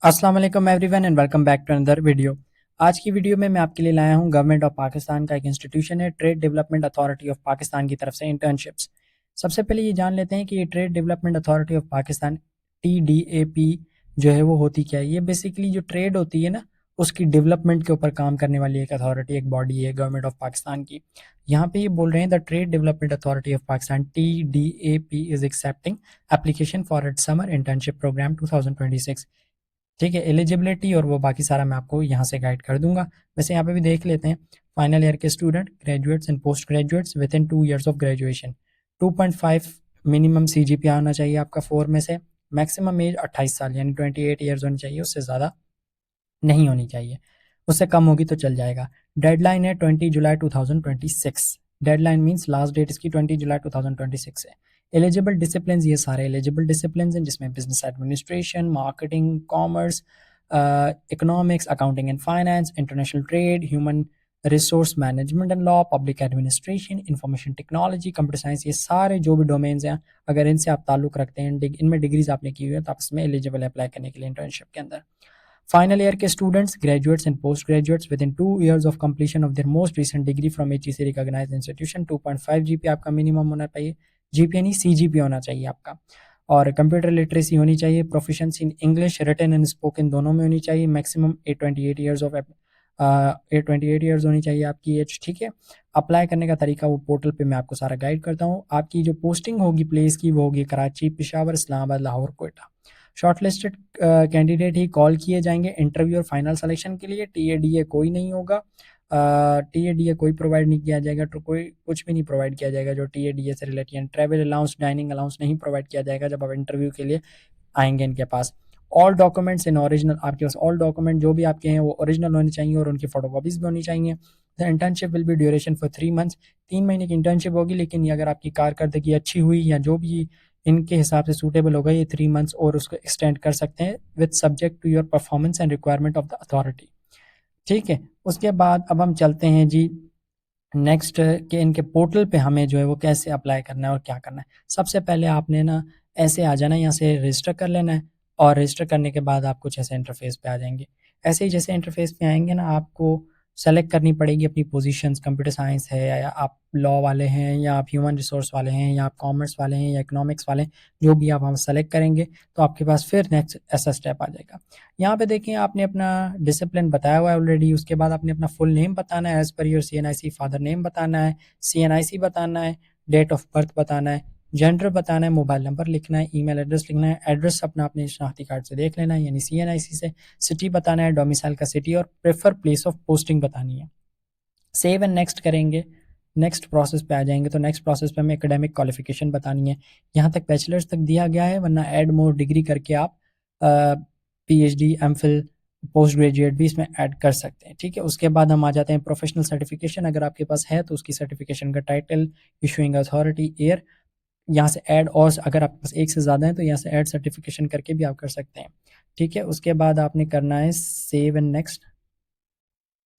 अस्सलाम वालेकुम everyone and welcome back to another video. आज की वीडियो में मैं आपके लिए लाया हूँ गवर्नमेंट ऑफ पाकिस्तान का एक इंस्टीट्यूशन है trade development authority of Pakistan की तरफ से इंटर्नशिप्स। सबसे पहले ये जान लेते हैं कि ये trade development authority of Pakistan TDAP जो है वो होती क्या है। ये बेसिकली जो ट्रेड होती है ना उसकी डेवलपमेंट के ऊपर काम करने वाली एक अथॉरिटी, एक बॉडी है गवर्नमेंट ऑफ पाकिस्तान की। यहाँ पे ये बोल रहे हैं the trade development authority of Pakistan TDAP is accepting application for its summer internship programme 2026। ठीक है, एलिजिबिलिटी और वो बाकी सारा मैं आपको यहाँ से गाइड कर दूंगा। वैसे यहाँ पे भी देख लेते हैं। फाइनल ईयर के student, graduates and post graduates within 2 years of graduation, 2.5 minimum CGPA आना चाहिए आपका 4 में से। मैक्सिमम एज 28 साल यानी 28 ईयर्स होनी चाहिए, उससे ज़्यादा नहीं होनी चाहिए। उससे कम होगी तो चल जाएगा। डेडलाइन है 20 जुलाई 2026। डेडलाइन मीन्स लास्ट डेट इसकी 20 जुलाई 2026 है। एलिजिबल डिसिप्लिन, ये सारे एलिजिबल डिसिप्लिन हैं जिसमें business administration, marketing, commerce, economics, accounting and finance, international trade, human resource management and law, public administration, information technology, computer science, ये सारे जो भी डोमेन्स हैं अगर इनसे आप ताल्लुक रखते हैं, इनमें डिग्रीज आपने की हुई है तो आप इसमें एलिजिबल अप्लाई करने के लिए इंटर्नशिप के अंदर। फाइनल ईयर के students, graduates and post graduates within 2 years of completion of their most recent degree from HEC recognised institution, 2.5 GPA आपका मिनिमम होना चाहिए। GPA नहीं, CGPA होना चाहिए आपका। और कंप्यूटर लिटरेसी होनी चाहिए, proficiency in English written and spoken दोनों में होनी चाहिए। मैक्सिमम 828 ईयर्स होनी चाहिए आपकी एज। ठीक है, अप्लाई करने का तरीका वो पोर्टल पे मैं आपको सारा गाइड करता हूँ। आपकी जो पोस्टिंग होगी प्लेस की वो होगी कराची, पेशावर, इस्लामाबाद, लाहौर, कोयटा। शॉर्टलिस्टेड कैंडिडेट ही कॉल किए जाएंगे इंटरव्यू और फाइनल सिलेक्शन के लिए। TADA कोई नहीं होगा, TADA कोई प्रोवाइड नहीं किया जाएगा, तो कोई कुछ भी नहीं प्रोवाइड किया जाएगा जो TADA से रिलेटेड, यानी ट्रैवल अलाउंस, डाइनिंग अलाउंस नहीं प्रोवाइड किया जाएगा जब आप इंटरव्यू के लिए आएंगे इनके पास। ऑल डॉक्यूमेंट्स इन ओरिजिनल, आपके पास ऑल डॉक्यूमेंट जो भी आपके हैं वो ओरिजिनल होने चाहिए और उनकी फोटोकॉपीज भी होनी चाहिए। The internship will be duration for 3 months, 3 महीने की इंटर्नशिप होगी, लेकिन ये अगर आपकी कारकर्दगी अच्छी हुई या जो भी इनके हिसाब से सूटेबल होगा ये 3 months और उसको एक्सटेंड कर सकते हैं with subject to your performance and requirement of the authority. ठीक है, उसके बाद अब हम चलते हैं जी नेक्स्ट के इनके पोर्टल पे हमें जो है वो कैसे अप्लाई करना है और क्या करना है। सबसे पहले आपने ना ऐसे आ जाना, यहाँ से रजिस्टर कर लेना है और रजिस्टर करने के बाद आप कुछ ऐसे इंटरफेस पे आ जाएंगे। ऐसे ही जैसे इंटरफेस पे आएंगे ना आपको सेलेक्ट करनी पड़ेगी अपनी पोजीशंस। कंप्यूटर साइंस है या आप लॉ वाले हैं या आप ह्यूमन रिसोर्स वाले हैं या आप कॉमर्स वाले हैं या इकोनॉमिक्स वाले हैं, जो भी आप हम सेलेक्ट करेंगे तो आपके पास फिर नेक्स्ट ऐसा स्टेप आ जाएगा। यहाँ पे देखिए आपने अपना डिसिप्लिन बताया हुआ है ऑलरेडी। उसके बाद आपने अपना फुल नेम बताना है as per your CNIC, father name बताना है, CNIC बताना है, डेट ऑफ बर्थ बताना है, जेंडर बताना है, मोबाइल नंबर लिखना है, ईमेल एड्रेस लिखना है, एड्रेस अपना अपने शनाख्ती कार्ड से देख लेना है यानी CNIC से, सिटी बताना है, डोमिसाइल का सिटी और प्रेफर प्लेस ऑफ पोस्टिंग बतानी है। सेव एंड नेक्स्ट करेंगे, नेक्स्ट प्रोसेस पे आ जाएंगे तो नेक्स्ट प्रोसेस पे हमें एकेडमिक क्वालिफिकेशन बतानी है। यहाँ तक बैचलर्स तक दिया गया है, वरना ऐड मोर डिग्री करके आप PhD, MPhil, पोस्ट ग्रेजुएट भी इसमें ऐड कर सकते हैं। ठीक है, उसके बाद हम आ जाते हैं प्रोफेशनल सर्टिफिकेशन, अगर आपके पास है तो उसकी सर्टिफिकेशन का टाइटल, इशूइंग अथॉरिटी, ईयर, यहाँ से ऐड, और अगर आपके पास एक से ज़्यादा है तो यहाँ से ऐड सर्टिफिकेशन करके भी आप कर सकते हैं। ठीक है, उसके बाद आपने करना है save and next.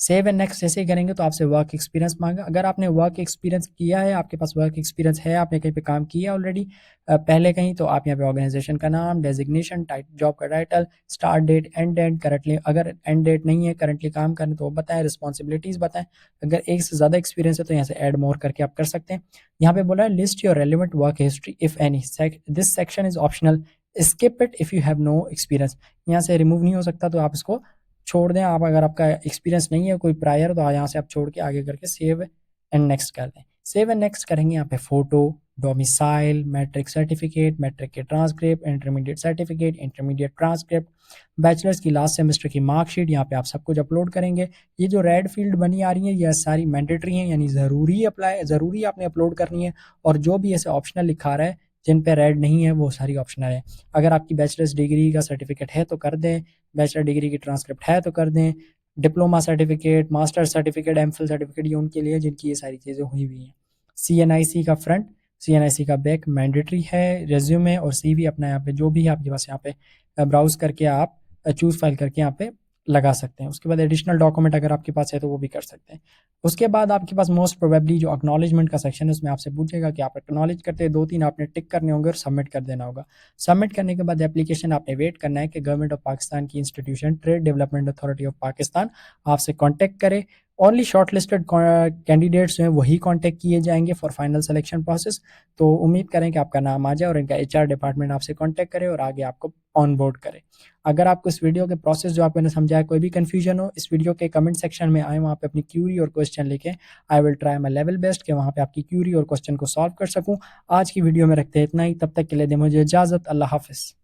Save and next जैसे ही करेंगे तो आपसे वर्क एक्सपीरियंस मांगा। अगर आपने वर्क एक्सपीरियंस किया है, आपके पास वर्क एक्सपीरियंस है, आपने कहीं पे काम किया ऑलरेडी पहले कहीं, तो आप यहाँ पे ऑर्गेनाइजेशन का नाम, डेजिग्नेशन, जॉब का title, start date, end date, currently अगर एंड डेट नहीं है, करंटली काम करें तो वो बताएं, रिस्पॉन्सिबिलिटीज बताएं। अगर एक से ज़्यादा एक्सपीरियंस है तो यहाँ से ऐड मोर करके आप कर सकते हैं। यहाँ पे बोला है list your relevant work history if any, this section is optional, skip it if you have no experience. यहाँ से रिमूव नहीं हो सकता तो आप इसको छोड़ दें। आप अगर आपका एक्सपीरियंस नहीं है कोई प्रायर तो यहाँ से आप छोड़ के आगे करके सेव एंड नेक्स्ट कर दें। सेव एंड नेक्स्ट करेंगे, यहाँ पे photo, domicile, matric certificate, matric के transcript, intermediate certificate, intermediate transcript, bachelors की लास्ट सेमेस्टर की मार्कशीट, यहाँ पे आप सब कुछ अपलोड करेंगे। ये जो रेड फील्ड बनी आ रही है ये सारी मैंडेटरी हैं, यानी ज़रूरी आपने अपलोड करनी है। और जो भी ऐसे ऑप्शनल लिखा रहा है जिन पे रेड नहीं है वो सारी ऑप्शनल है। अगर आपकी बैचलर्स डिग्री का सर्टिफिकेट है तो कर दें, बैचलर डिग्री की ट्रांसक्रिप्ट है तो कर दें, diploma certificate, master certificate, MPhil certificate, ये उनके लिए जिनकी ये सारी चीज़ें हुई हुई हैं। CNIC का फ्रंट, CNIC का बैक मैंडेटरी है। रेज्यूमे और CV अपना यहाँ पे जो भी आपके पास यहाँ पे ब्राउज करके आप चूज फाइल करके यहाँ पे लगा सकते हैं। उसके बाद एडिशनल डॉक्यूमेंट अगर आपके पास है तो वो भी कर सकते हैं। उसके बाद आपके पास मोस्ट प्रोबेबली जो एक्नॉलेजमेंट का सेक्शन है उसमें आपसे पूछेगा कि आप एक्नॉलेज करते हैं, 2-3 आपने टिक करने होंगे और सबमिट कर देना होगा। सबमिट करने के बाद एप्लीकेशन आपने वेट करना है कि गवर्नमेंट ऑफ पाकिस्तान की institution trade development authority of Pakistan आपसे कॉन्टैक्ट करे। ओनली शॉर्ट लिस्टेड कैंडिडेट्स जो हैं वही कॉन्टैक्ट किए जाएंगे फॉर फाइनल सिलेक्शन प्रोसेस। तो उम्मीद करें कि आपका नाम आ जाए और इनका एचआर डिपार्टमेंट आपसे कॉन्टैक्ट करे और आगे आपको ऑन बोर्ड करे। अगर आपको इस वीडियो के प्रोसेस जो आपने समझाया कोई भी कंफ्यूजन हो, इस वीडियो के कमेंट सेक्शन में आए, वहाँ पे अपनी क्यूरी और क्वेश्चन लेके I will try my level best कि वहाँ पे आपकी क्यूरी और क्वेश्चन को सॉल्व कर सकूँ। आज की वीडियो में रखते हैं इतना ही, तब तक के लिए दें मुझे इजाज़त। अल्लाह हाफिज़।